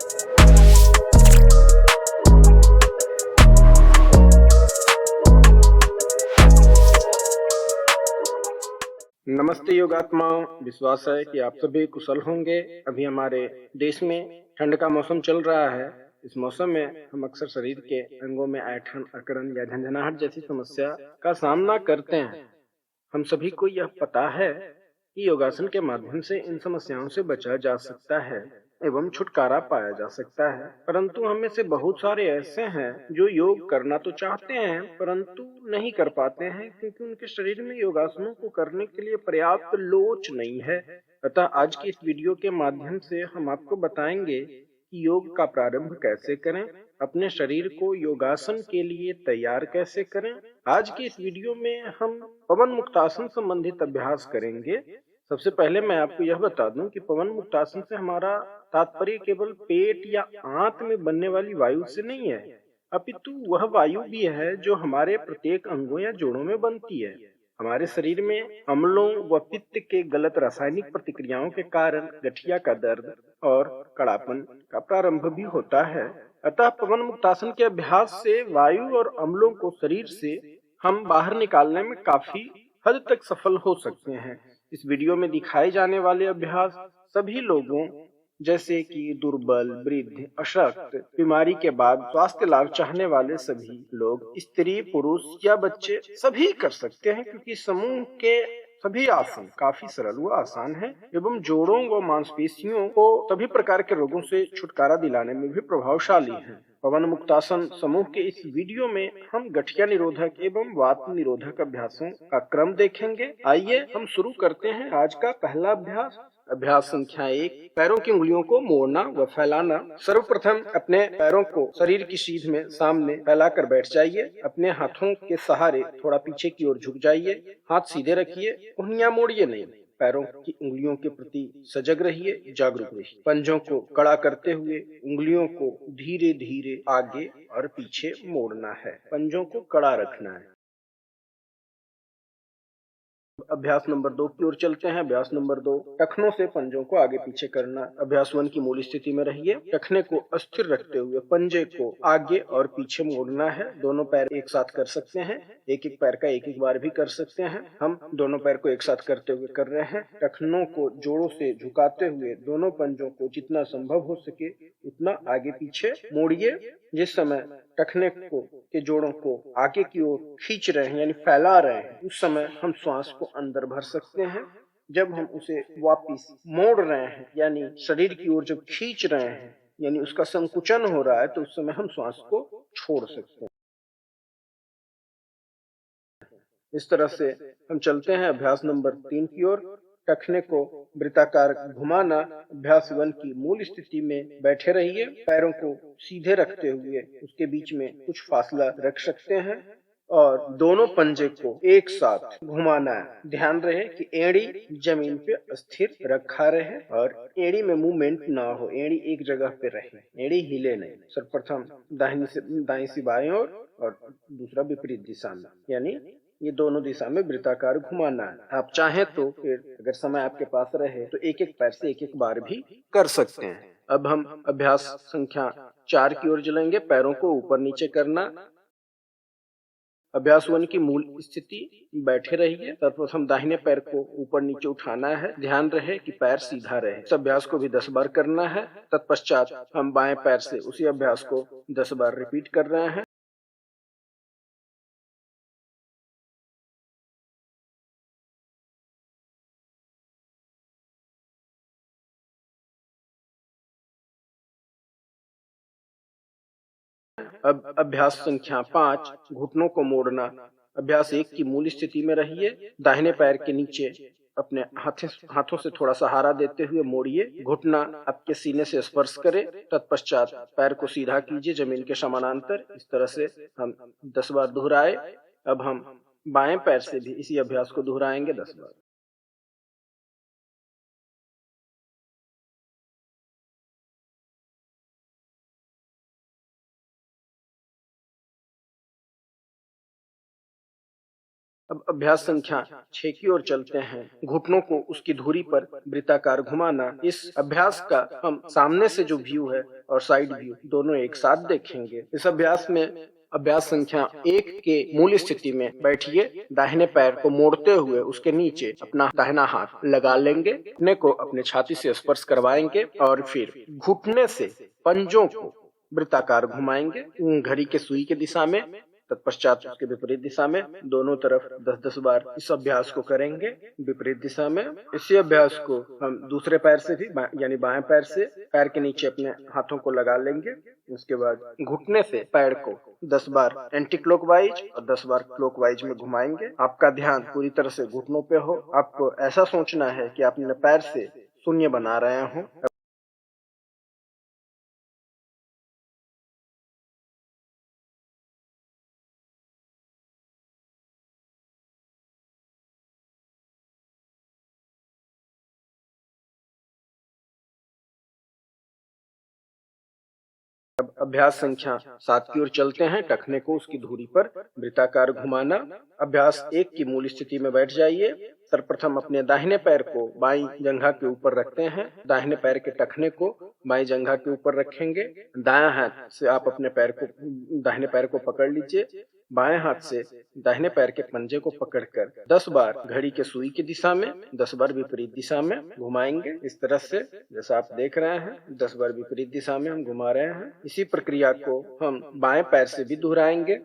नमस्ते योगात्माओं। विश्वास है कि आप सभी कुशल होंगे। अभी हमारे देश में ठंड का मौसम चल रहा है। इस मौसम में हम अक्सर शरीर के अंगों में ऐंठन, अकड़न या झंझनाहट जैसी समस्या का सामना करते हैं। हम सभी को यह पता है कि योगासन के माध्यम से इन समस्याओं से बचा जा सकता है एवं छुटकारा पाया जा सकता है, परंतु हम में से बहुत सारे ऐसे हैं जो योग करना तो चाहते हैं परंतु नहीं कर पाते हैं, क्योंकि उनके शरीर में योगासनों को करने के लिए पर्याप्त लोच नहीं है। अतः आज की इस वीडियो के माध्यम से हम आपको बताएंगे कि योग का प्रारंभ कैसे करें, अपने शरीर को योगासन के लिए तैयार कैसे करें। आज की इस वीडियो में हम पवन मुक्तासन संबंधित अभ्यास करेंगे। सबसे पहले मैं आपको यह बता दूं कि पवन मुक्तासन से हमारा तात्पर्य केवल पेट या आंत में बनने वाली वायु से नहीं है, अपितु वह वायु भी है जो हमारे प्रत्येक अंगों या जोड़ों में बनती है। हमारे शरीर में अम्लों व पित्त के गलत रासायनिक प्रतिक्रियाओं के कारण गठिया का दर्द और कड़ापन का प्रारंभ भी होता है। अतः पवन मुक्तासन के अभ्यास से वायु और अम्लों को शरीर से हम बाहर निकालने में काफी हद तक सफल हो सकते हैं। इस वीडियो में दिखाए जाने वाले अभ्यास सभी लोगों जैसे कि दुर्बल, वृद्ध, अशक्त, बीमारी के बाद स्वास्थ्य लाभ चाहने वाले सभी लोग, स्त्री, पुरुष या बच्चे सभी कर सकते हैं, क्योंकि समूह के सभी आसन काफी सरल व आसान हैं एवं जोड़ों व मांसपेशियों को सभी प्रकार के रोगों से छुटकारा दिलाने में भी प्रभावशाली हैं। पवन मुक्तासन समूह के इस वीडियो में हम गठिया निरोधक एवं वात निरोधक अभ्यासों का क्रम देखेंगे। आइए हम शुरू करते हैं आज का पहला अभ्यास। अभ्यास संख्या 1, पैरों की उंगलियों को मोड़ना व फैलाना। सर्वप्रथम अपने पैरों को शरीर की सीध में सामने फैलाकर बैठ जाइए। अपने हाथों के सहारे थोड़ा पीछे की ओर झुक जाइए। हाथ सीधे रखिए, उंगलियां मोड़िए नहीं। पैरों की उंगलियों के प्रति सजग रहिए, जागरूक रहिए। पंजों को कड़ा करते हुए उंगलियों को धीरे धीरे आगे और पीछे मोड़ना है। पंजों को कड़ा रखना है। अभ्यास नंबर 2 की ओर चलते हैं। अभ्यास नंबर 2, टखनों से पंजों को आगे पीछे करना। अभ्यास 1 की मूल स्थिति में रहिए। टखने को अस्थिर रखते हुए पंजे को आगे और पीछे मोड़ना है। दोनों पैर एक साथ कर सकते हैं, एक एक पैर का एक एक बार भी कर सकते हैं। हम दोनों पैर को एक साथ करते हुए कर रहे हैं। टखनों को जोड़ों से झुकाते हुए दोनों पंजों को जितना संभव हो सके उतना आगे पीछे मोड़िए। जिस समय टखने को के जोड़ों को आगे की ओर खींच रहे हैं यानी फैला रहे हैं, उस समय हम श्वास को अंदर भर सकते हैं। जब हम उसे वापस मोड़ रहे हैं यानी शरीर की ओर जब खींच रहे हैं यानी उसका संकुचन हो रहा है, तो उस समय हम श्वास को छोड़ सकते हैं। इस तरह से हम चलते हैं अभ्यास नंबर 3 की ओर। टखने को वृत्ताकार घुमाना। अभ्यास 1 की मूल स्थिति में बैठे रहिए। पैरों को सीधे रखते हुए उसके बीच में कुछ फासला रख सकते हैं और दोनों पंजे को एक साथ घुमाना है। ध्यान रहे कि एड़ी जमीन पे स्थिर रखा रहे और एड़ी में मूवमेंट ना हो, एड़ी एक जगह पे रहे, एड़ी हिले नहीं। सर्वप्रथम दाहिनी से बाएं ओर और दूसरा विपरीत दिशा में, यानी ये दोनों दिशा में वृत्ताकार घुमाना है। आप चाहें तो फिर अगर समय आपके पास रहे तो एक एक पैर से एक एक बार भी कर सकते हैं। अब हम अभ्यास संख्या 4 की ओर चलेंगे। पैरों को ऊपर नीचे करना। अभ्यास 1 की मूल स्थिति, बैठे रहिए। सर्वप्रथम दाहिने पैर को ऊपर नीचे उठाना है। ध्यान रहे कि पैर सीधा रहे। इस अभ्यास को भी 10 बार करना है। तत्पश्चात हम बाएं पैर से उसी अभ्यास को 10 बार रिपीट कर रहे हैं। अब अभ्यास संख्या 5, घुटनों को मोड़ना। अभ्यास 1 की मूल स्थिति में रहिए। दाहिने पैर के नीचे अपने हाथों से थोड़ा सहारा देते हुए मोड़िए। घुटना आपके सीने से स्पर्श करे। तत्पश्चात पैर को सीधा कीजिए जमीन के समानांतर। इस तरह से हम 10 बार दोहराए। अब हम बाएं पैर से भी इसी अभ्यास को दोहराएंगे 10 बार। अब अभ्यास संख्या 6 की ओर चलते हैं। घुटनों को उसकी धुरी पर वृत्ताकार घुमाना। इस अभ्यास का हम सामने से जो व्यू है और साइड व्यू दोनों एक साथ देखेंगे। इस अभ्यास में अभ्यास संख्या 1 के मूल स्थिति में बैठिए। दाहिने पैर को मोड़ते हुए उसके नीचे अपना दाहिना हाथ लगा लेंगे। घुटने को अपने छाती से स्पर्श करवाएंगे और फिर घुटने से पंजों को वृत्ताकार घुमाएंगे घड़ी के सुई के दिशा में। तत्पश्चात उसके विपरीत दिशा में दोनों तरफ 10-10 बार इस अभ्यास को करेंगे विपरीत दिशा में। इसी अभ्यास को हम दूसरे पैर से भी यानी बाएं पैर से पैर के नीचे अपने हाथों को लगा लेंगे। उसके बाद घुटने से पैर को 10 बार एंटी क्लॉकवाइज और 10 बार क्लॉकवाइज में घुमाएंगे। आपका ध्यान पूरी तरह से घुटनों पे हो। आपको ऐसा सोचना है कि आप अपने पैर से शून्य बना रहे हो। अब अभ्यास संख्या 7 की ओर चलते हैं। टखने को उसकी धुरी पर वृत्ताकार घुमाना। अभ्यास 1 की मूल स्थिति में बैठ जाइए। सर्वप्रथम अपने दाहिने पैर को बाईं जंघा के ऊपर रखते हैं। दाहिने पैर के टखने को बाईं जंघा के ऊपर रखेंगे। दायां हाथ से आप अपने दाहिने पैर को पकड़ लीजिए। बाएं हाथ से दाहिने पैर के पंजे को पकड़कर 10 बार घड़ी के सुई की दिशा में 10 बार विपरीत दिशा में घुमाएंगे। इस तरह से जैसा आप देख रहे हैं 10 बार विपरीत दिशा में हम घुमा रहे हैं। इसी प्रक्रिया को हम बाएं पैर से भी दोहराएंगे।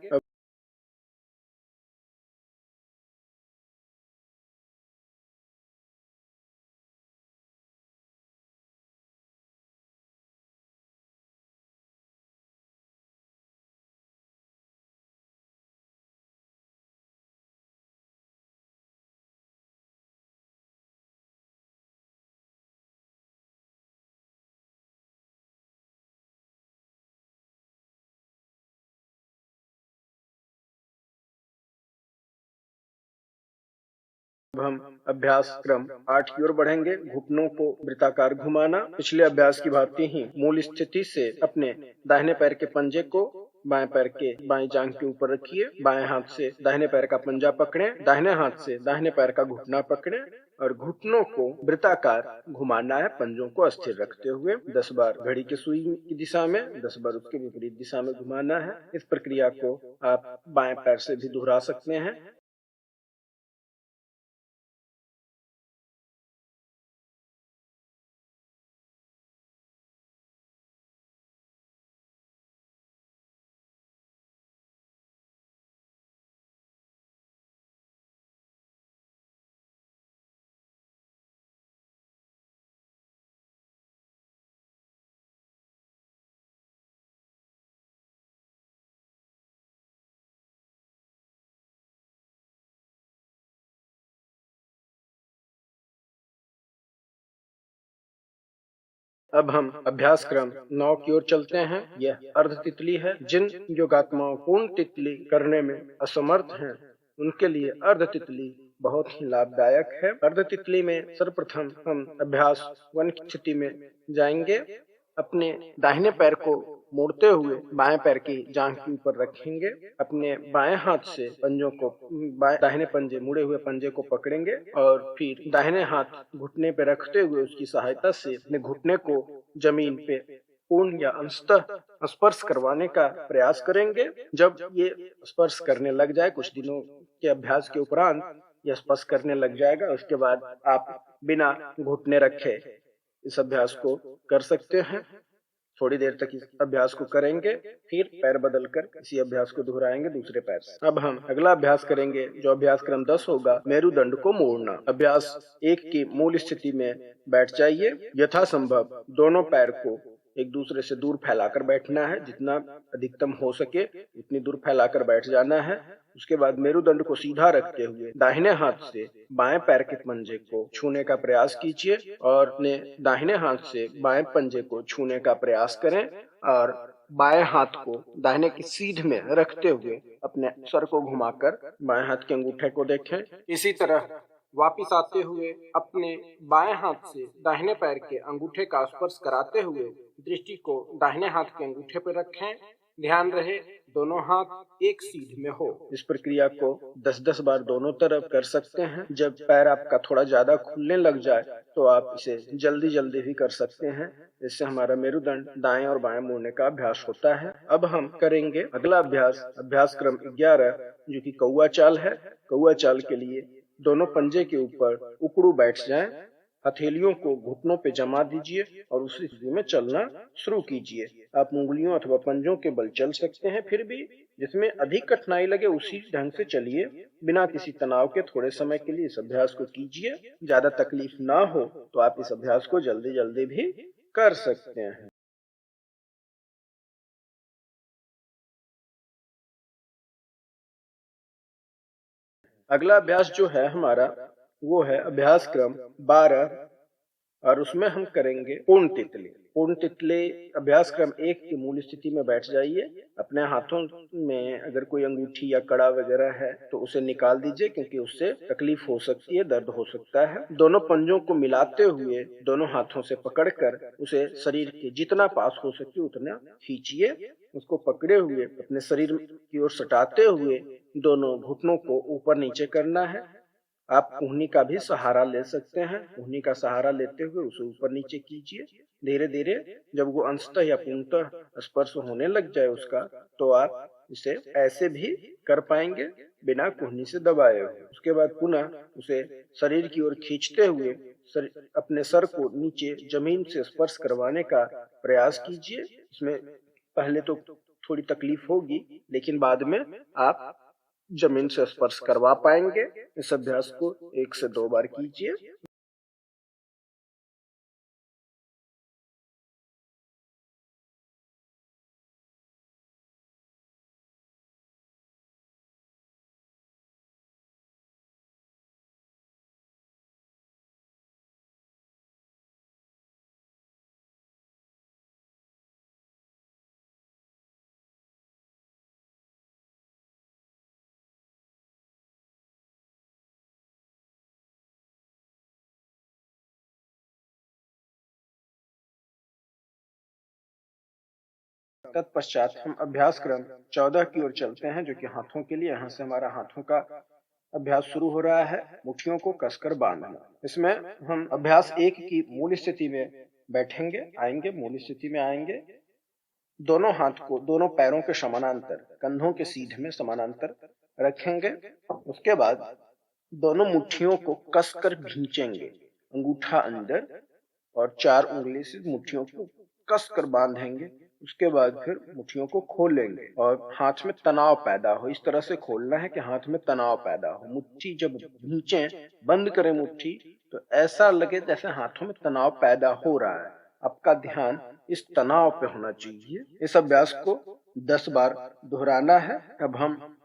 अब हम अभ्यास क्रम 8 की ओर बढ़ेंगे। घुटनों को वृत्ताकार घुमाना। पिछले अभ्यास की भांति ही मूल स्थिति से अपने दाहिने पैर के पंजे को बाएं पैर के बाएं जांघ के ऊपर रखिए। बाएं हाथ से दाहिने पैर का पंजा पकड़ें। दाहिने हाथ से दाहिने पैर का घुटना पकड़ें और घुटनों को वृत्ताकार घुमाना है पंजों को अस्थिर रखते हुए। 10 बार घड़ी के सुई की दिशा में 10 बार उसके विपरीत दिशा में घुमाना है। इस प्रक्रिया को आप बाएं पैर से भी दोहरा सकते हैं। अब हम अभ्यास क्रम 9 की ओर चलते हैं। यह अर्ध तितली है। जिन योगात्माओं पूर्ण तितली करने में असमर्थ हैं, उनके लिए अर्ध तितली बहुत ही लाभदायक है। अर्ध तितली में सर्वप्रथम हम अभ्यास 1 की स्थिति में जाएंगे। अपने दाहिने पैर को मोड़ते हुए बाएं पैर की जांघ के ऊपर रखेंगे। अपने बाएं हाथ से पंजों को दाहिने पंजे मुड़े हुए पंजे को पकड़ेंगे और फिर दाहिने हाथ घुटने पे रखते हुए उसकी सहायता से अपने घुटने को जमीन पे पूर्ण या अंशतः स्पर्श करवाने का प्रयास करेंगे। जब ये स्पर्श करने लग जाए, कुछ दिनों के अभ्यास के उपरांत यह स्पर्श करने लग जाएगा, उसके बाद आप बिना घुटने रखे इस अभ्यास को कर सकते हैं। थोड़ी देर तक इस अभ्यास को करेंगे, फिर पैर बदलकर इसी अभ्यास को दोहराएंगे दूसरे पैर से। अब हम अगला अभ्यास करेंगे जो अभ्यास क्रम 10 होगा, मेरुदंड को मोड़ना। अभ्यास 1 की मूल स्थिति में बैठ जाइए। यथासंभव दोनों पैर को एक दूसरे से दूर फैलाकर बैठना है। जितना अधिकतम हो सके उतनी दूर फैलाकर बैठ जाना है। उसके बाद मेरुदंड को सीधा रखते हुए दाहिने हाथ से बाएं पैर के पंजे को छूने का प्रयास कीजिए और अपने दाहिने हाथ से बाएं पंजे को छूने का प्रयास करें और बाएं हाथ को दाहिने की सीध में रखते हुए अपने सर को घुमाकर बाएं हाथ के अंगूठे को देखें। इसी तरह वापिस आते हुए अपने बाएं हाथ से दाहिने पैर के अंगूठे का स्पर्श कराते हुए दृष्टि को दाहिने हाथ के अंगूठे पर रखें। ध्यान रहे दोनों हाथ एक सीध में हो। इस प्रक्रिया को 10-10 बार दोनों तरफ कर सकते हैं। जब पैर आपका थोड़ा ज्यादा खुलने लग जाए तो आप इसे जल्दी जल्दी भी कर सकते हैं। इससे हमारा मेरुदंड दाएं और बाएं मुड़ने का अभ्यास होता है। अब हम करेंगे अगला अभ्यास क्रम 11, जो कि कौवा चाल है। कौवा चाल के लिए दोनों पंजे के ऊपर उकड़ू बैठ जाएं, हथेलियों को घुटनों पे जमा दीजिए और उसी स्थिति में चलना शुरू कीजिए। आप उंगलियों अथवा पंजों के बल चल सकते हैं, फिर भी जिसमें अधिक कठिनाई लगे उसी ढंग से चलिए। बिना किसी तनाव के थोड़े समय के लिए इस अभ्यास को कीजिए। ज्यादा तकलीफ ना हो तो आप इस अभ्यास को जल्दी जल्दी भी कर सकते हैं। अगला अभ्यास जो है हमारा वो है अभ्यास क्रम 12, और उसमें हम करेंगे पूर्ण तितली। पूर्ण तितली अभ्यास क्रम 1 की मूल स्थिति में बैठ जाइए। अपने हाथों में अगर कोई अंगूठी या कड़ा वगैरह है तो उसे निकाल दीजिए, क्योंकि उससे तकलीफ हो सकती है, दर्द हो सकता है। दोनों पंजों को मिलाते हुए दोनों हाथों से पकड़कर उसे शरीर के जितना पास हो सके उतना खींचिए। उसको पकड़े हुए अपने शरीर की ओर सटाते हुए दोनों घुटनों को ऊपर नीचे करना है। आप कोहनी का भी सहारा ले सकते हैं। कोहनी का सहारा लेते हुए उसे ऊपर नीचे कीजिए। धीरे धीरे जब वो अंशतः या पूर्णतः स्पर्श होने लग जाए उसका, तो आप इसे ऐसे भी कर पाएंगे बिना कोहनी से दबाए हुए। उसके बाद पुनः उसे शरीर की ओर खींचते हुए अपने सर को नीचे जमीन से स्पर्श करवाने का प्रयास कीजिए। इसमें पहले तो थोड़ी तकलीफ होगी, लेकिन बाद में आप जमीन से स्पर्श करवा पाएंगे। इस अभ्यास को 1 से 2 बार कीजिए। तत्पश्चात हम अभ्यास क्रम 14 की ओर चलते हैं, जो कि हाथों के लिए। यहाँ से हमारा हाथों का अभ्यास शुरू हो रहा है। मुट्ठियों को कसकर बांधना। इसमें हम अभ्यास 1 की मूल स्थिति में बैठेंगे, आएंगे, मूल स्थिति में आएंगे। दोनों हाथ को दोनों पैरों के समानांतर, कंधों के सीधे में समानांतर रखेंगे। उसके बाद दोनों मुट्ठियों को कसकर भींचेंगे, अंगूठा अंदर और 4 उंगली से मुट्ठियों को कसकर बांधेंगे। उसके बाद फिर मुट्ठियों को खोलेंगे और हाथ में तनाव पैदा हो। इस तरह से खोलना है कि हाथ में तनाव पैदा हो। मुट्ठी जब भींचे, बंद करें मुट्ठी, तो ऐसा लगे जैसे हाथों में तनाव पैदा हो रहा है। आपका ध्यान इस तनाव पे होना चाहिए। इस अभ्यास को 10 बार दोहराना है। अब हम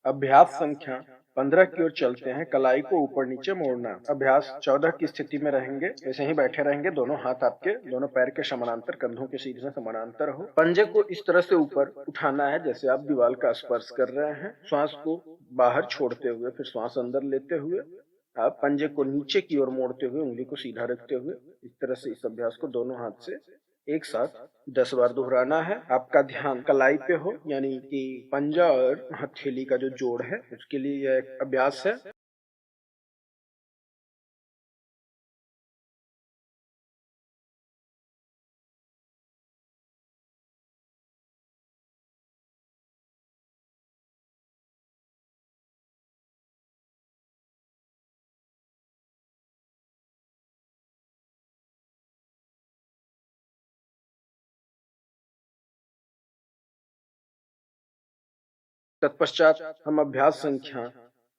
अभ्यास संख्या 15 की ओर चलते हैं। कलाई को ऊपर नीचे मोड़ना। अभ्यास 14 की स्थिति में रहेंगे, ऐसे ही बैठे रहेंगे। दोनों हाथ आपके दोनों पैर के समानांतर, कंधों के सीधे समानांतर हो। पंजे को इस तरह से ऊपर उठाना है जैसे आप दीवार का स्पर्श कर रहे हैं। श्वास को बाहर छोड़ते हुए फिर श्वास अंदर लेते हुए आप पंजे को नीचे की ओर मोड़ते हुए उंगली को सीधा रखते हुए इस तरह से इस अभ्यास को दोनों हाथ से एक साथ 10 बार दोहराना है। आपका ध्यान कलाई पे हो, यानी कि पंजा और हथेली का जो जोड़ है उसके लिए यह एक अभ्यास है। तत्पश्चात हम अभ्यास संख्या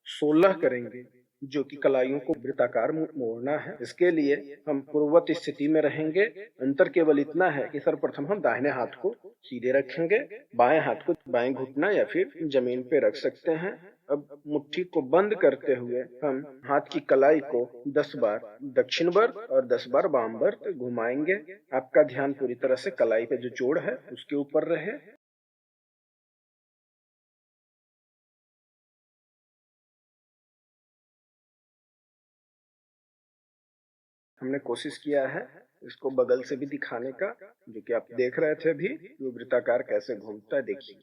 16 करेंगे, जो कि कलाइयों को वृत्ताकार मोड़ना है। इसके लिए हम पूर्ववत स्थिति में रहेंगे। अंतर केवल इतना है कि सर्वप्रथम हम दाहिने हाथ को सीधे रखेंगे, बाएं हाथ को बाएं घुटना या फिर जमीन पे रख सकते हैं। अब मुट्ठी को बंद करते हुए हम हाथ की कलाई को 10 बार दक्षिण बर और 10 बार वाम बर घुमाएंगे। आपका ध्यान पूरी तरह से कलाई पे जो जोड़ है उसके ऊपर रहे। हमने कोशिश किया है इसको बगल से भी दिखाने का, जो कि आप देख रहे थे अभी, वो वृत्ताकार कैसे घूमता है देखिए।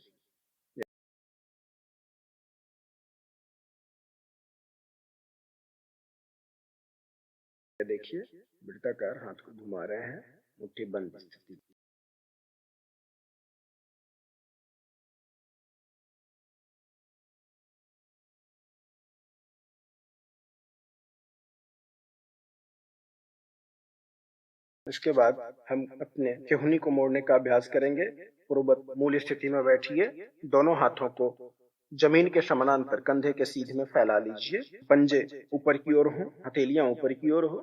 देखिए वृत्ताकार हाथ को घुमा रहे हैं मुट्ठी बंद स्थिति। इसके बाद हम अपने केहूनी को मोड़ने का अभ्यास करेंगे। पूर्ववत मूल स्थिति में बैठिए, दोनों हाथों को जमीन के समानांतर कंधे के सीधे में फैला लीजिए, पंजे ऊपर की ओर हो, हथेलियां ऊपर की ओर हो।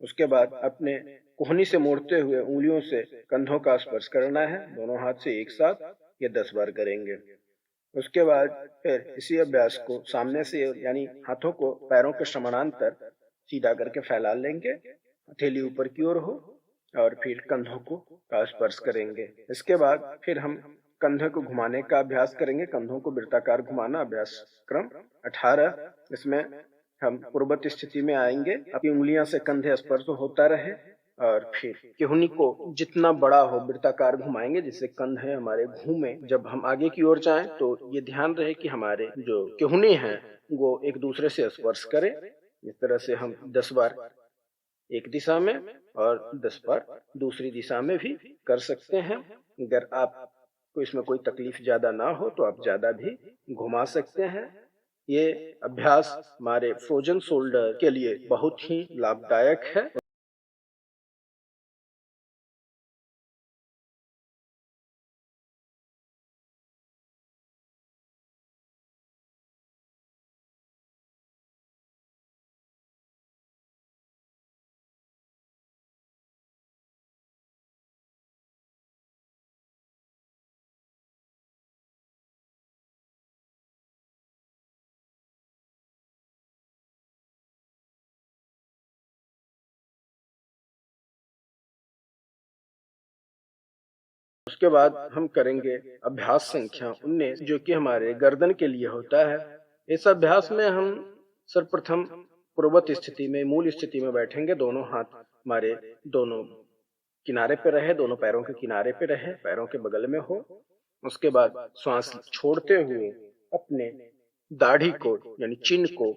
उसके बाद अपने कोहनी से मोड़ते हुए उंगलियों से कंधों का स्पर्श करना है, दोनों हाथ से एक साथ। ये 10 बार करेंगे। उसके बाद फिर इसी अभ्यास को सामने से, यानी हाथों को पैरों के समानांतर सीधा करके फैला लेंगे, हथेली ऊपर की ओर हो, और फिर कंधों को का स्पर्श करेंगे। इसके बाद फिर हम कंधे को घुमाने का अभ्यास करेंगे, कंधों को वृत्ताकार घुमाना, अभ्यास क्रम 18। इसमें हम पूर्ववत स्थिति में आएंगे, अपनी उंगलियां से कंधे स्पर्श होता रहे, और फिर केहूनी को जितना बड़ा हो वृत्ताकार घुमाएंगे जिससे कंधे हमारे घूमे। जब हम आगे की ओर जाएं तो ये ध्यान रहे कि हमारे जो केहूनी हैं वो एक दूसरे से स्पर्श करें। इस तरह से हम 10 बार एक दिशा में और 10 बार दूसरी दिशा में भी कर सकते हैं। अगर आपको इसमें कोई तकलीफ ज्यादा ना हो तो आप ज्यादा भी घुमा सकते हैं। ये अभ्यास हमारे फ्रोजन शोल्डर के लिए बहुत ही लाभदायक है। उसके बाद हम करेंगे अभ्यास संख्या 19, जो कि हमारे गर्दन के लिए होता है। इस अभ्यास में हम सर्वप्रथम पूर्ववत स्थिति में, मूल स्थिति में बैठेंगे, दोनों हाथ हमारे दोनों किनारे पे रहे, दोनों पैरों के किनारे पे रहे, पैरों के बगल में हो। उसके बाद श्वास छोड़ते हुए अपने दाढ़ी को, यानी चिन्ह को,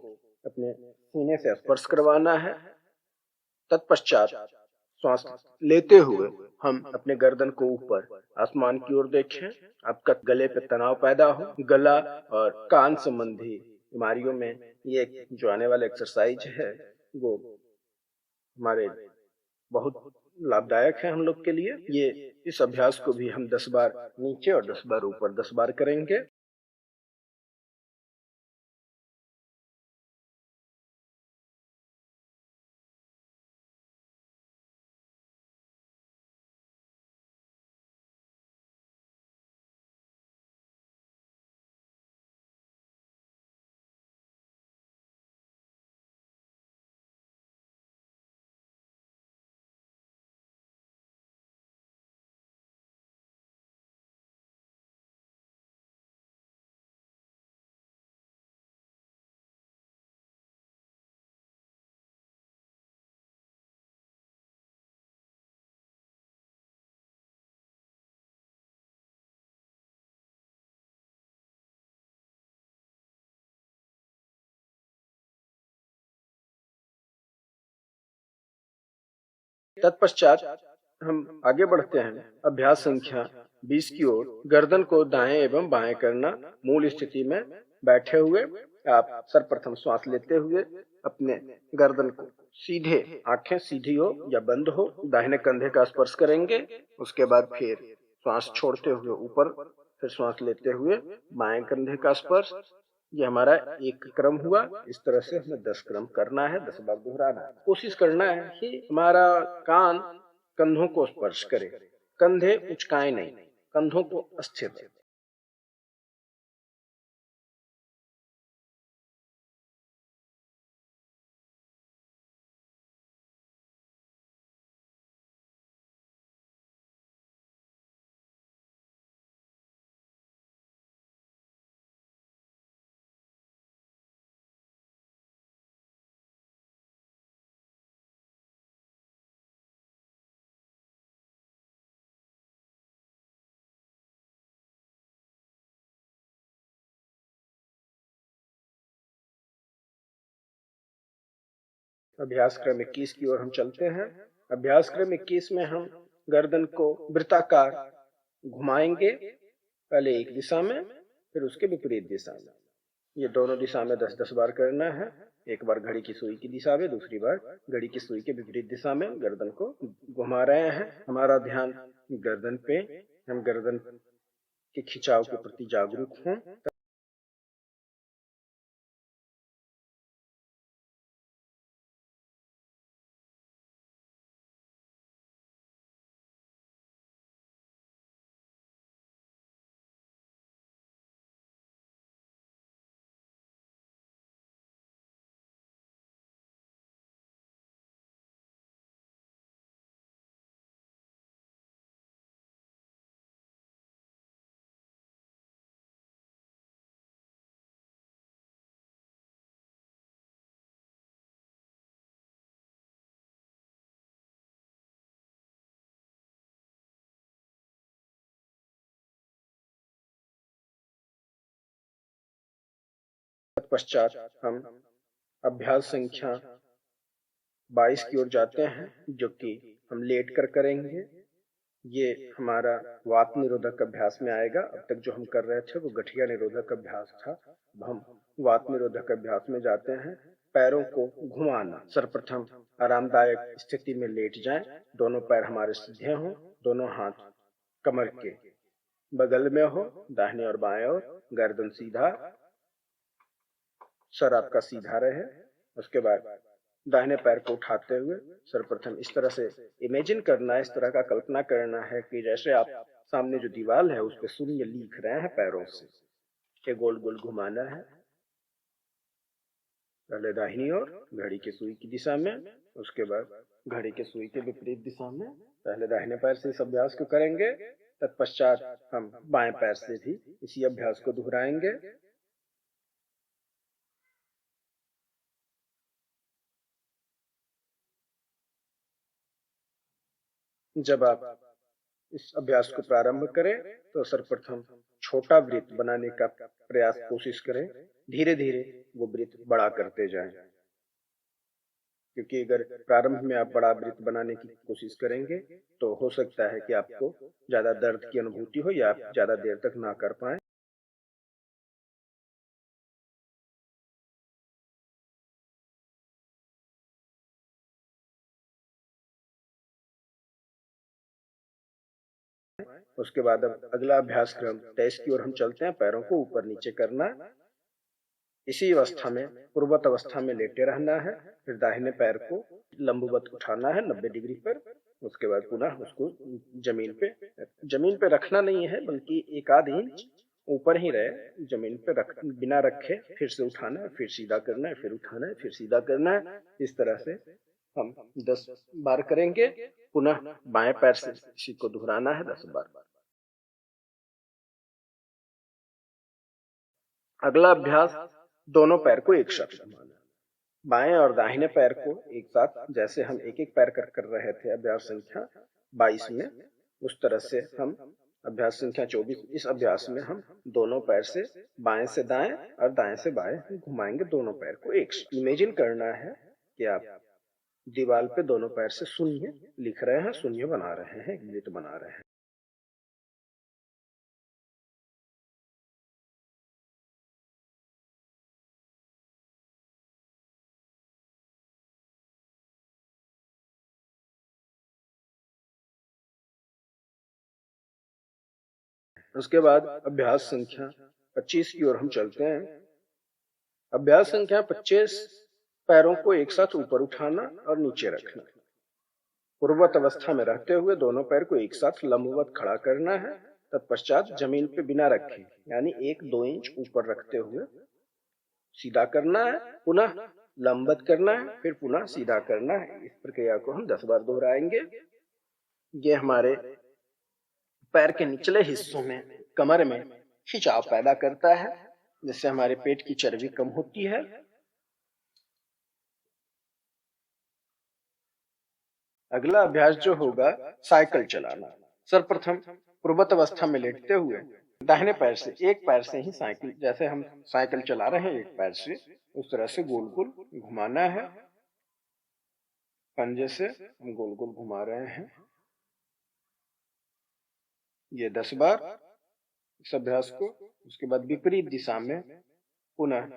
अपने सीने से स्पर्श करवाना है। तत्पश्चात श्वास लेते हुए हम अपने गर्दन को ऊपर आसमान की ओर देखें। आपका गले पे तनाव पैदा हो, गला और कान संबंधी बीमारियों में ये जो आने वाला एक्सरसाइज है वो हमारे बहुत लाभदायक है हम लोग के लिए। ये इस अभ्यास को भी हम 10 बार नीचे और 10 बार ऊपर 10 बार करेंगे। तत्पश्चात हम आगे बढ़ते हैं अभ्यास संख्या 20 की ओर। गर्दन को दाएं एवं बाएं करना, मूल स्थिति में बैठे हुए आप सर्वप्रथम श्वास लेते हुए अपने गर्दन को सीधे, आंखें सीधी हो या बंद हो, दाहिने कंधे का स्पर्श करेंगे। उसके बाद फिर श्वास छोड़ते हुए ऊपर, फिर श्वास लेते हुए बाएं कंधे का स्पर्श। ये हमारा एक क्रम हुआ। इस तरह से हमें 10 क्रम करना है, 10 बार दोहराना है। कोशिश करना है कि हमारा कान कंधों को स्पर्श करे, कंधे उचकाए नहीं, कंधों को स्थिर रखें। अभ्यास क्रम 21 की ओर हम चलते हैं। अभ्यास क्रम 21 में हम गर्दन को वृत्ताकार घुमाएंगे, पहले एक दिशा में फिर उसके विपरीत दिशा में। ये दोनों दिशा में 10-10 बार करना है। एक बार घड़ी की सुई की दिशा में, दूसरी बार घड़ी की सुई के विपरीत दिशा में गर्दन को घुमा रहे हैं। हमारा ध्यान गर्दन पे, हम गर्दन के खिंचाव के प्रति जागरूक हों। तत्पश्चात हम अभ्यास संख्या 22 की ओर जाते हैं, जो कि हम लेट कर करेंगे। ये हमारा वात निरोधक अभ्यास में आएगा। अब तक जो हम कर रहे थे वो गठिया निरोधक अभ्यास था। अब हम वात निरोधक अभ्यास में जाते हैं। पैरों को घुमाना। सर्वप्रथम आरामदायक स्थिति में लेट जाएं, दोनों पैर हमारे सीधे हों, दोनों हाथ कमर के बगल में हो, दाहिने और बाएं ओर, गर्दन सीधा, सर आपका सीधा रहे। उसके बाद दाहिने पैर को उठाते हुए सर्वप्रथम इस तरह से इमेजिन करना है, इस तरह का कल्पना करना है कि जैसे आप सामने जो दीवार है उस पर शून्य लिख रहे हैं पैरों से, ये गोल गोल घुमाना है। पहले दाहिनी ओर घड़ी की सुई की दिशा में, उसके बाद घड़ी के सुई के विपरीत दिशा में। पहले दाहिने पैर से इस अभ्यास को करेंगे, तत्पश्चात हम बाएं पैर से भी इसी अभ्यास को दोहराएंगे। जब आप इस अभ्यास को प्रारंभ करें तो सर्वप्रथम छोटा वृत्त बनाने का प्रयास कोशिश करें। धीरे धीरे वो वृत्त बड़ा करते जाएं, क्योंकि अगर प्रारंभ में आप बड़ा वृत्त बनाने की कोशिश करेंगे तो हो सकता है कि आपको ज्यादा दर्द की अनुभूति हो या आप ज्यादा देर तक ना कर पाए। उसके बाद अब अगला अभ्यास क्रम 23 की ओर हम चलते हैं। पैरों को ऊपर नीचे करना, इसी अवस्था में पूर्ववत अवस्था में लेटे रहना है। फिर दाहिने पैर को लंबवत उठाना है 90 डिग्री पर। उसके बाद पुनः उसको जमीन पे रखना नहीं है, बल्कि एक आध इंच ऊपर ही रहे, जमीन पे बिना रखे फिर से उठाना है, फिर सीधा करना है, फिर उठाना है, फिर सीधा करना है। इस तरह से हम 10 बार करेंगे। पुनः बाएं पैर से इसी को दोहराना है 10 बार। अगला अभ्यास दोनों पैर को एक साथ घुमाना। बाएं और दाहिने पैर को एक साथ, जैसे हम एक एक पैर कर रहे थे अभ्यास संख्या 22 में, उस तरह से हम अभ्यास संख्या 24 इस अभ्यास में हम दोनों पैर से बाएं से दाएं और दाएं से बाएं घुमाएंगे। दोनों पैर को एक साथ इमेजिन करना है कि आप दीवार पे दोनों पैर से शून्य लिख रहे हैं, शून्य बना रहे हैं, एक वृत्त बना रहे हैं। उसके बाद अभ्यास संख्या 25 की ओर हम चलते हैं। अभ्यास संख्या 25, पैरों को एक साथ ऊपर उठाना और नीचे रखना। पूर्ववत अवस्था में रहते हुए दोनों पैर को एक साथ लंबवत खड़ा करना है। तत्पश्चात जमीन पे बिना रखे, यानी 1-2 इंच ऊपर रखते हुए सीधा करना है, पुनः लंबवत करना है, फिर पुनः सीधा करना है। इस प्रक्रिया को हम 10 बार दोहराएंगे। ये हमारे पैर के निचले हिस्सों में, कमर में खिंचाव पैदा करता है, जिससे हमारे पेट की चर्बी कम होती है। अगला अभ्यास जो होगा साइकिल चलाना। सर्वप्रथम पूर्ववत अवस्था में लेटते हुए दाहिने पैर से, एक पैर से ही साइकिल, जैसे हम साइकिल चला रहे हैं एक पैर से, उस तरह से गोल गोल घुमाना है। पंजे से हम गोल गोल घुमा रहे हैं। ये 10 बार इस अभ्यास को। उसके बाद विपरीत दिशा में पुनः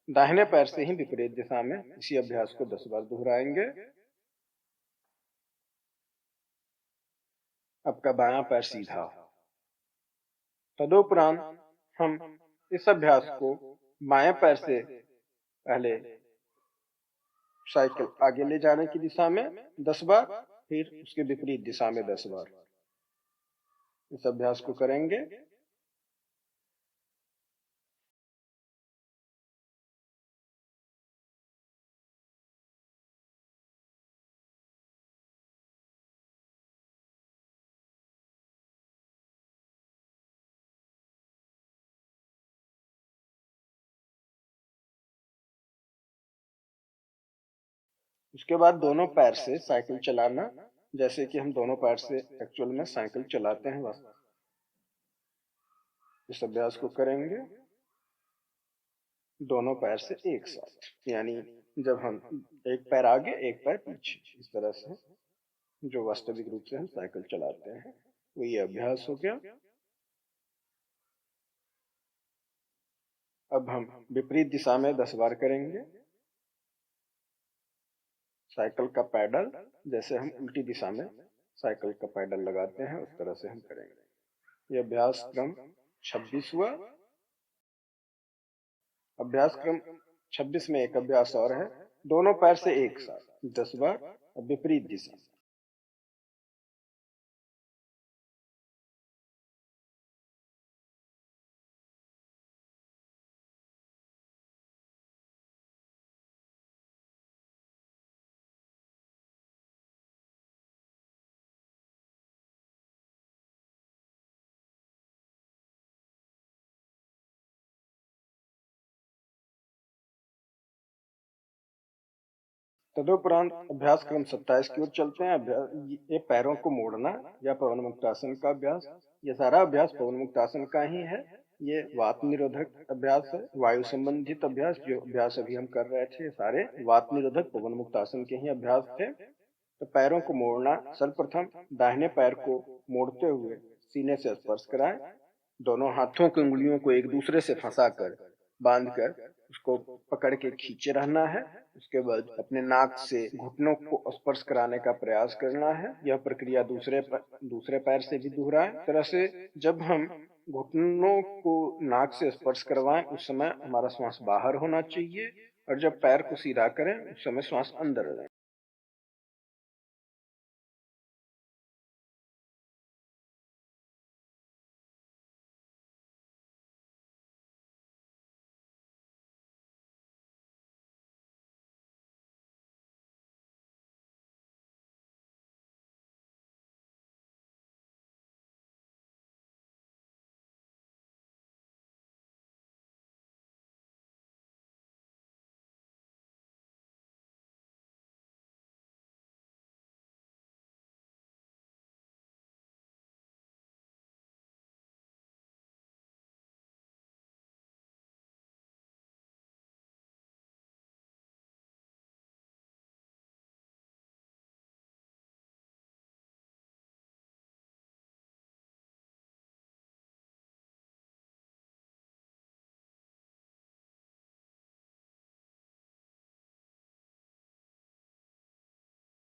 दाहिने पैर से ही विपरीत दिशा में इसी अभ्यास को 10 बार दोहराएंगे। आपका बायां पैर सीधा हो। तदुपरांत हम इस अभ्यास को बाएं पैर से पहले साइकिल आगे ले जाने की दिशा में 10 बार, फिर उसके विपरीत दिशा में 10 बार इस अभ्यास को करेंगे। उसके बाद दोनों पैर से साइकिल चलाना, जैसे कि हम दोनों पैर से एक्चुअल में साइकिल चलाते हैं बस। इस अभ्यास को करेंगे दोनों पैर से एक साथ, यानी जब हम एक पैर आगे एक पैर पीछे, इस तरह से जो वास्तविक रूप से हम साइकिल चलाते हैं वो ये अभ्यास हो गया। अब हम विपरीत दिशा में 10 बार करेंगे। साइकिल का पैडल जैसे हम उल्टी दिशा में साइकिल का पैडल लगाते हैं उस तरह से हम करेंगे। यह अभ्यास क्रम 26 हुआ। अभ्यास क्रम 26 में एक अभ्यास और है, दोनों पैर से एक साथ 10 बार और विपरीत दिशा। तदुपरांत अभ्यास क्रम 27 की ओर चलते हैं। ये पैरों को मोड़ना या पवन मुक्तासन का अभ्यास, ये सारा अभ्यास पवन मुक्तासन का ही है। ये वात निरोधक अभ्यास है, वायु संबंधित अभ्यास। जो अभ्यास अभी हम कर रहे थे सारे वात निरोधक पवन मुक्तासन के ही अभ्यास थे। तो पैरों को मोड़ना, सर्वप्रथम दाहिने पैर को मोड़ते हुए सीने से स्पर्श कराएं। दोनों हाथों की उंगलियों को एक दूसरे से फंसाकर बांधकर उसको पकड़ के खींचे रहना है। उसके बाद अपने नाक से घुटनों को स्पर्श कराने का प्रयास करना है। यह प्रक्रिया दूसरे पैर से भी दोहराएं। इस तरह से जब हम घुटनों को नाक से स्पर्श करवाएं उस समय हमारा श्वास बाहर होना चाहिए, और जब पैर को सीधा करें उस समय श्वास अंदर लें।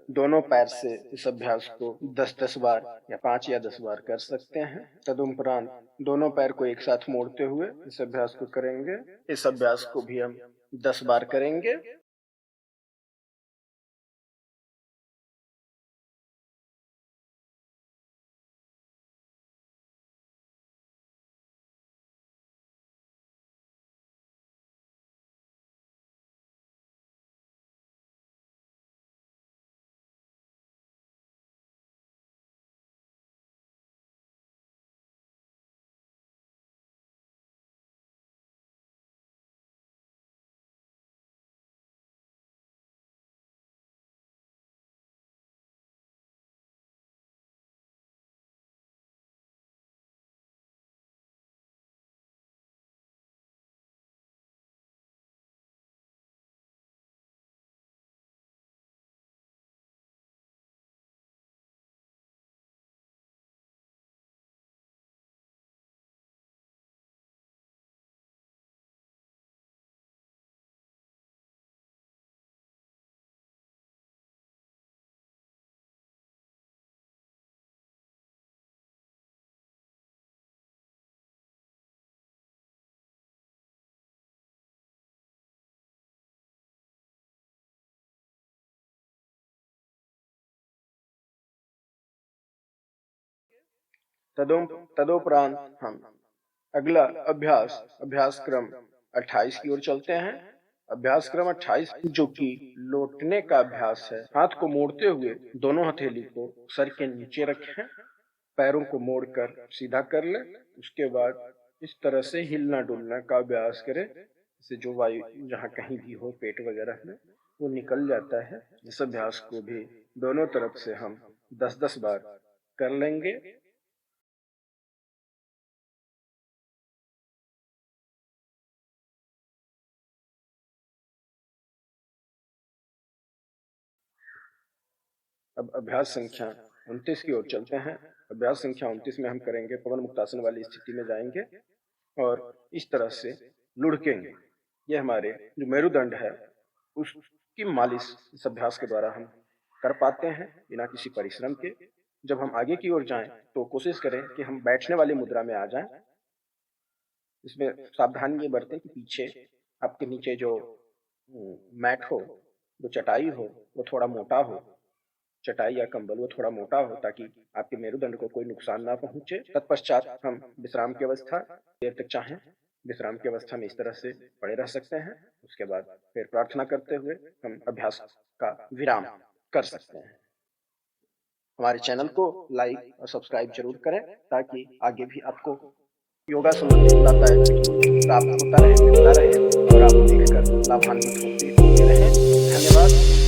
दोनों पैर से इस अभ्यास को 10-10 बार या 5 या 10 बार कर सकते हैं। तदुपरांत दोनों पैर को एक साथ मोड़ते हुए इस अभ्यास को करेंगे। इस अभ्यास को भी हम 10 बार करेंगे। तदोपरांत हम अगला अभ्यास क्रम 28 की ओर चलते हैं। अभ्यास क्रम 28 जो कि लौटने का अभ्यास है। हाथ को मोड़ते हुए दोनों हथेली को सर के नीचे रखें, पैरों को मोड़कर सीधा कर लें। उसके बाद इस तरह से हिलना डुलना का अभ्यास करें, इससे जो वायु जहाँ कहीं भी हो पेट वगैरह में वो निकल जाता है। इस अभ्यास को भी दोनों तरफ से हम 10-10 बार कर लेंगे। अब अभ्यास संख्या 29 की ओर चलते हैं। अभ्यास संख्या 29 में हम करेंगे पवन मुक्तासन वाली स्थिति में जाएंगे और इस तरह से लुढ़केंगे। ये हमारे जो मेरुदंड है उसकी मालिश इस अभ्यास के द्वारा हम कर पाते हैं बिना किसी परिश्रम के। जब हम आगे की ओर जाएं तो कोशिश करें कि हम बैठने वाली मुद्रा में आ जाएं। इसमें सावधानी ये बरतें कि पीछे आपके नीचे जो मैट हो, जो चटाई हो, वो थोड़ा मोटा हो, चटाई या कंबल वो थोड़ा मोटा हो ताकि आपके मेरुदंड को कोई नुकसान ना पहुंचे। तत्पश्चात हम विश्राम की अवस्था देर तक चाहें विश्राम की अवस्था में इस तरह से पड़े रह सकते हैं। उसके बाद फिर प्रार्थना करते हुए हम अभ्यास का विराम कर सकते हैं। हमारे चैनल को लाइक और सब्सक्राइब जरूर करें ताकि आगे भी आपको योगा संबंधित प्राप्त होता रहे, मिलता रहे और आप देखकर लाभान्वित होते रहें। धन्यवाद।